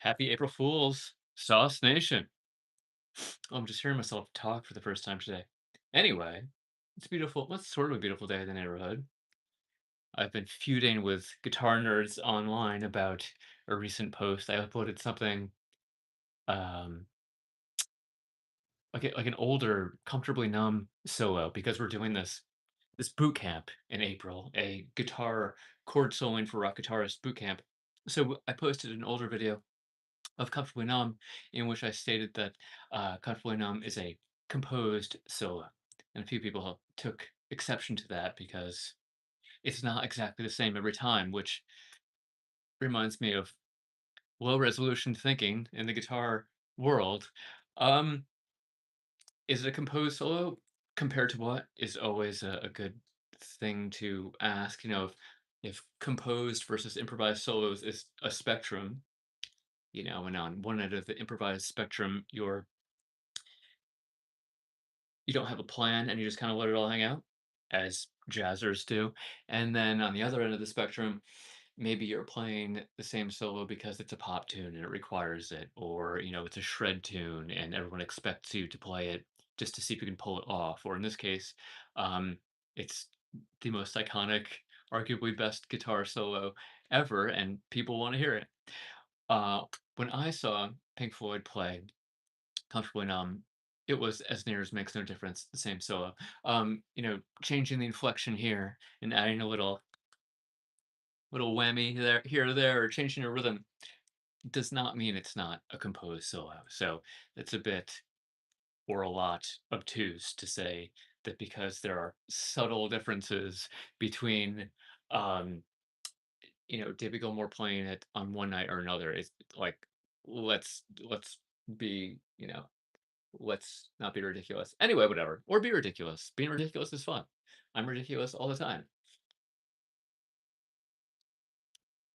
Happy April Fools, Sauce Nation. Oh, I'm just hearing myself talk for the first time today. Anyway, it's beautiful. Well, it's sort of a beautiful day in the neighborhood. I've been feuding with guitar nerds online about a recent post. I uploaded something um, like an older, comfortably numb solo because we're doing this boot camp in April, a guitar chord soloing for rock guitarist boot camp. So I posted an older video of Comfortably Numb, in which I stated that Comfortably Numb is a composed solo. And a few people took exception to that because it's not exactly the same every time, which reminds me of low resolution thinking in the guitar world. Um, is it a composed solo compared to what is always a good thing to ask? If composed versus improvised solos is a spectrum, and on one end of the improvised spectrum, you don't have a plan and you just kind of let it all hang out, as jazzers do. And then on the other end of the spectrum, maybe you're playing the same solo because it's a pop tune and it requires it, or it's a shred tune and everyone expects you to play it just to see if you can pull it off. Or in this case, um, it's the most iconic, arguably best guitar solo ever, and people want to hear it. Uh, when I saw Pink Floyd play Comfortably Numb, it was as near as makes no difference, the same solo. Changing the inflection here and adding a little whammy there, here or there, or changing a rhythm does not mean it's not a composed solo. So it's a bit or a lot obtuse to say that because there are subtle differences between um, David Gilmour playing it on one night or another. It's like let's be, let's not be ridiculous. Anyway, whatever. Or be ridiculous. Being ridiculous is fun. I'm ridiculous all the time.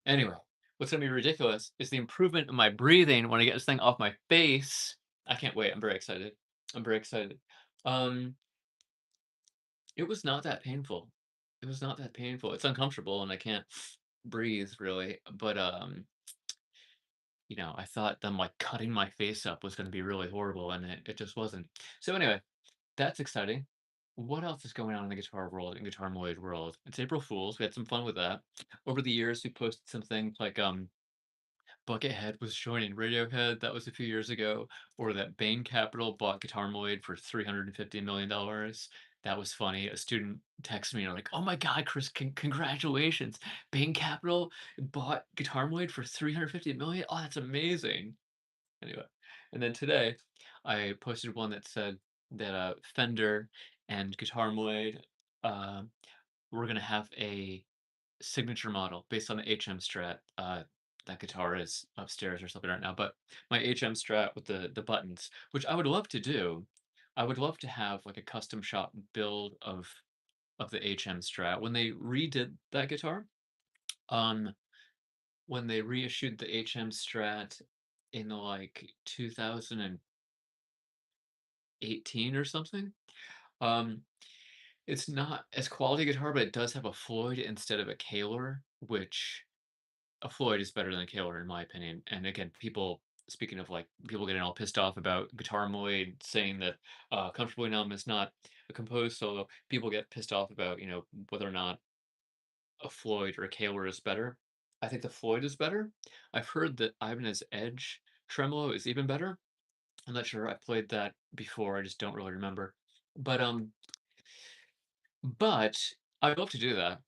Anyway, what's gonna be ridiculous is the improvement in my breathing when I get this thing off my face. I can't wait. I'm very excited. I'm very excited. Um, it was not that painful. It was not that painful. It's uncomfortable and I can't breathe really, but I thought them like cutting my face up was gonna be really horrible and it just wasn't. So anyway, that's exciting. What else is going on in the guitar world and guitar moid world? It's April Fools. We had some fun with that. Over the years, we posted some things like Buckethead was joining Radiohead. That was a few years ago. Or that Bain Capital bought Guitar Moid for $350 million. That was funny. A student texted me like, "Oh my God, Chris, congratulations! Bain Capital bought Guitar Moid for 350 million. Oh, that's amazing." Anyway, and then today, I posted one that said that Fender and Guitar Moid, uh, we're gonna have a signature model based on the HM Strat. That guitar is upstairs or something right now, but my HM Strat with the buttons, which I would love to do. I would love to have like a custom shop build of the HM Strat. When they redid that guitar, um, when they reissued the HM Strat in like 2018 or something, um, it's not as quality guitar, but it does have a Floyd instead of a Kaler, which a Floyd is better than a Kaler in my opinion. And again, speaking of like people getting all pissed off about Guitar Moid saying that Comfortably Numb is not a composed solo, people get pissed off about, whether or not a Floyd or a Kaler is better. I think the Floyd is better. I've heard that Ibanez Edge tremolo is even better. I'm not sure. I played that before. I just don't really remember. But I'd love to do that.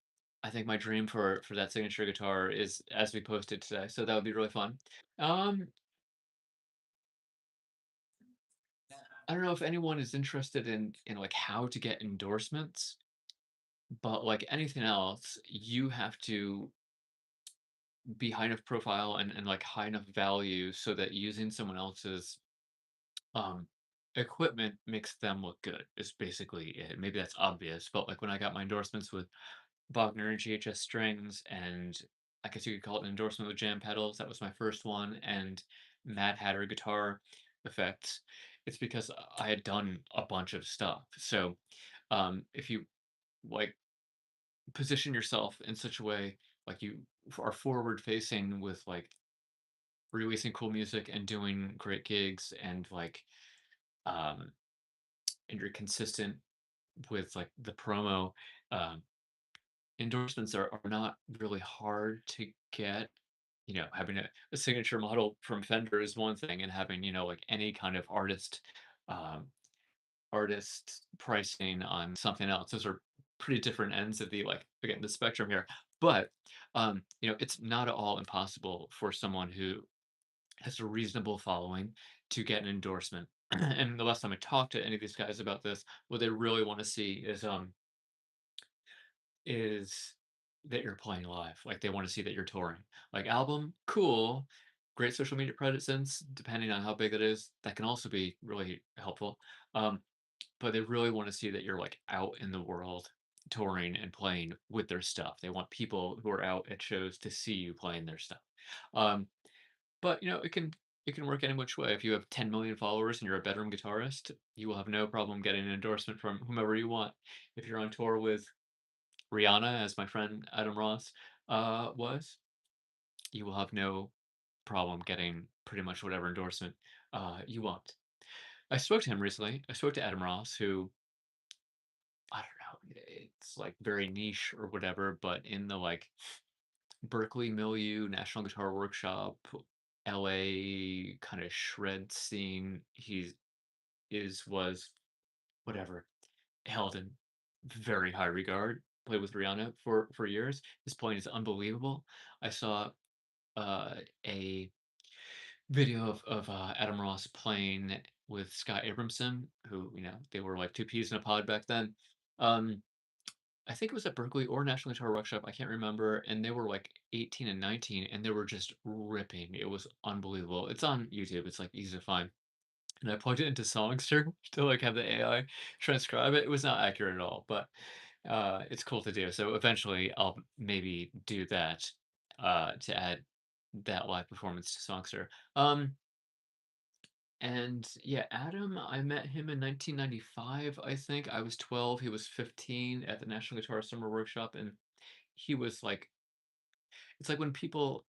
I think my dream for that signature guitar is as we posted today, so that would be really fun. Um, I don't know if anyone is interested in like how to get endorsements, but like anything else, you have to be high enough profile and like high enough value so that using someone else's um equipment makes them look good is basically it. Maybe that's obvious, but like when I got my endorsements with Wagner and GHS strings and I guess you could call it an endorsement with jam pedals. That was my first one, and Mad Hatter guitar effects. It's because I had done a bunch of stuff. So, if you like position yourself in such a way, like you are forward facing with like releasing cool music and doing great gigs and like um and you're consistent with like the promo, um endorsements are not really hard to get. Having a signature model from Fender is one thing, and having, like any kind of um, artist pricing on something else. Those are pretty different ends of the like again the spectrum here. But it's not at all impossible for someone who has a reasonable following to get an endorsement. And the last time I talked to any of these guys about this, what they really want to see is that you're playing live. Like they want to see that you're touring. Like album, cool. Great social media presence, depending on how big it is. That can also be really helpful. Um, but they really want to see that you're like out in the world touring and playing with their stuff. They want people who are out at shows to see you playing their stuff. Um, but it can work any which way. If you have 10 million followers and you're a bedroom guitarist, you will have no problem getting an endorsement from whomever you want. If you're on tour with Rihanna, as my friend Adam Ross was, you will have no problem getting pretty much whatever endorsement you want. I spoke to him recently. I spoke to Adam Ross, who I don't know, it's like very niche or whatever, but in the like Berkeley milieu, National Guitar Workshop, LA kind of shred scene, was whatever held in very high regard. Played with Rihanna for years. His playing is unbelievable. I saw uh, a video of Adam Ross playing with Scott Abramson, who they were like two peas in a pod back then. Um, I think it was at Berkeley or National Guitar Workshop. I can't remember. And they were like 18 and 19, and they were just ripping. It was unbelievable. It's on YouTube. It's like easy to find. And I plugged it into Songster to like have the AI transcribe it. It was not accurate at all, but it's cool to do. So eventually, I'll maybe do that to add that live performance to Songster. And yeah, Adam, I met him in 1995, I think. I was 12, he was 15 at the National Guitar Summer Workshop, and he was like, it's like when people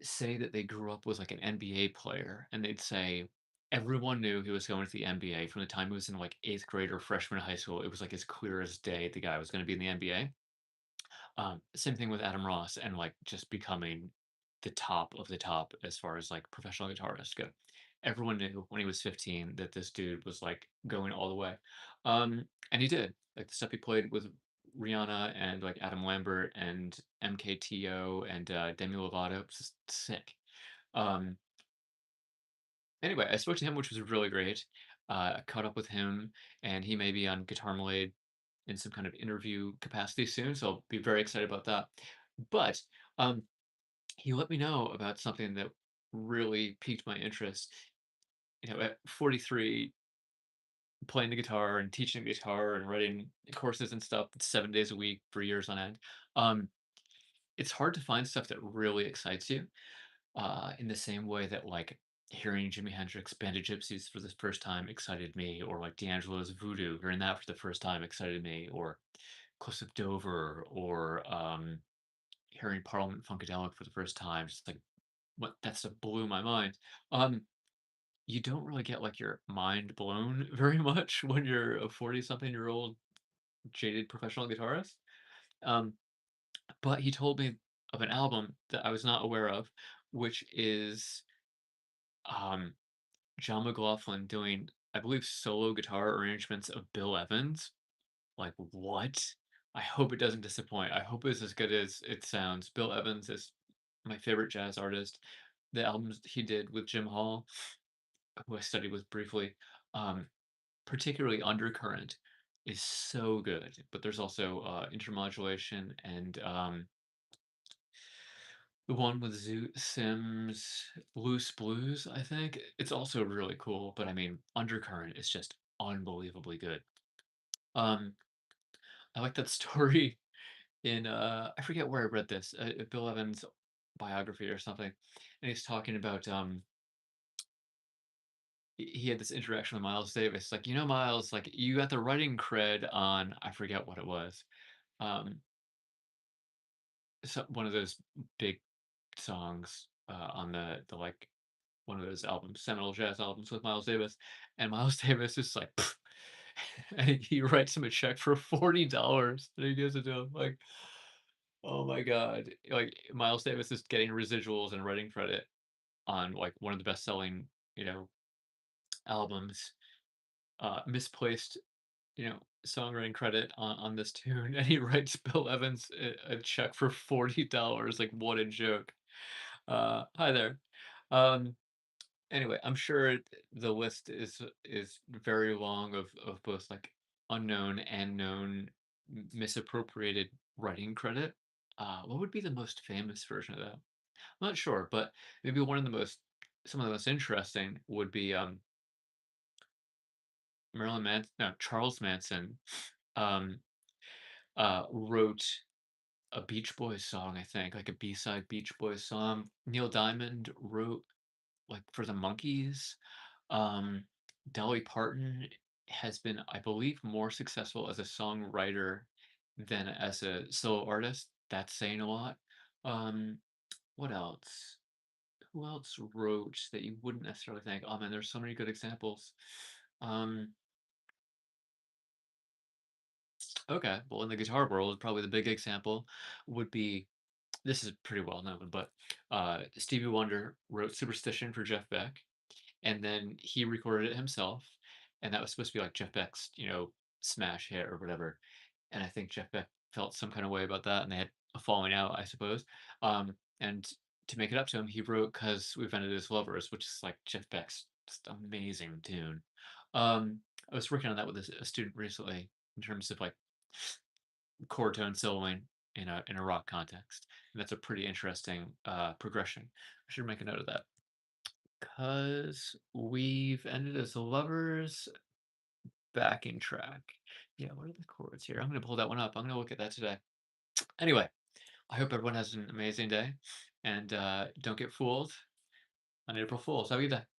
say that they grew up with like an NBA player, and they'd say everyone knew he was going to the NBA from the time he was in like eighth grade or freshman in high school. It was like as clear as day the guy was going to be in the NBA. Same thing with Adam Ross and like just becoming the top of the top as far as like professional guitarists go. Everyone knew when he was 15 that this dude was like going all the way. And he did. Like the stuff he played with Rihanna and like Adam Lambert and MKTO and Demi Lovato, it was just sick. Um, anyway, I spoke to him, which was really great. I caught up with him, and he may be on Guitar Malade in some kind of interview capacity soon, so I'll be very excited about that. But um, he let me know about something that really piqued my interest. At 43, playing the guitar and teaching the guitar and writing courses and stuff 7 days a week for years on end. Um, it's hard to find stuff that really excites you in the same way that like hearing Jimi Hendrix Band of Gypsies for the first time excited me, or like D'Angelo's Voodoo, hearing that for the first time excited me, or Cliffs of Dover, or hearing Parliament Funkadelic for the first time, just like what that stuff blew my mind. Um, you don't really get like your mind blown very much when you're a 40-something-year-old jaded professional guitarist. Um, but he told me of an album that I was not aware of, which is um, John McLaughlin doing, I believe, solo guitar arrangements of Bill Evans. Like, what? I hope it doesn't disappoint. I hope it's as good as it sounds. Bill Evans is my favorite jazz artist. The albums he did with Jim Hall, who I studied with briefly, um, particularly Undercurrent, is so good. But there's also Intermodulation and the one with Sims, Loose Blues, I think. It's also really cool, but I mean, Undercurrent is just unbelievably good. Um, I like that story in I forget where I read this, Bill Evans' biography or something, and he's talking about he had this interaction with Miles Davis. Like, you know, Miles, like you got the writing cred on I forget what it was, um, so one of those big songs on the like one of those albums, seminal jazz albums with Miles Davis, and Miles Davis is like, "Pfft," and he writes him a check for $40 that he gives it to him. Like, oh my god, like Miles Davis is getting residuals and writing credit on like one of the best selling, you know, albums, misplaced, you know, songwriting credit on this tune, and he writes Bill Evans a check for $40. Like, what a joke. Hi there. Um, anyway, I'm sure the list is very long of both like unknown and known misappropriated writing credit. What would be the most famous version of that? I'm not sure, but maybe one of the most some of the most interesting would be Marilyn Manson, no, Charles Manson, um, wrote a Beach Boys song, I think, like a B-side Beach Boys song. Neil Diamond wrote like for the Monkees. Um, Dolly Parton has been, I believe, more successful as a songwriter than as a solo artist. That's saying a lot. Um, what else? Who else wrote that you wouldn't necessarily think? Oh man, there's so many good examples. Um, okay, well, in the guitar world, probably the big example would be this is pretty well known, but Stevie Wonder wrote Superstition for Jeff Beck, and then he recorded it himself, and that was supposed to be like Jeff Beck's, you know, smash hit or whatever. And I think Jeff Beck felt some kind of way about that, and they had a falling out, I suppose. And to make it up to him, he wrote "Cause We've Ended as Lovers," which is like Jeff Beck's just amazing tune. I was working on that with a student recently in terms of like chord tone soloing in a rock context, and that's a pretty interesting progression. I should make a note of that. Cause we've ended as lovers, backing track. Yeah, what are the chords here? I'm gonna pull that one up. I'm gonna look at that today. Anyway, I hope everyone has an amazing day, and don't get fooled on April Fools. Have a good day.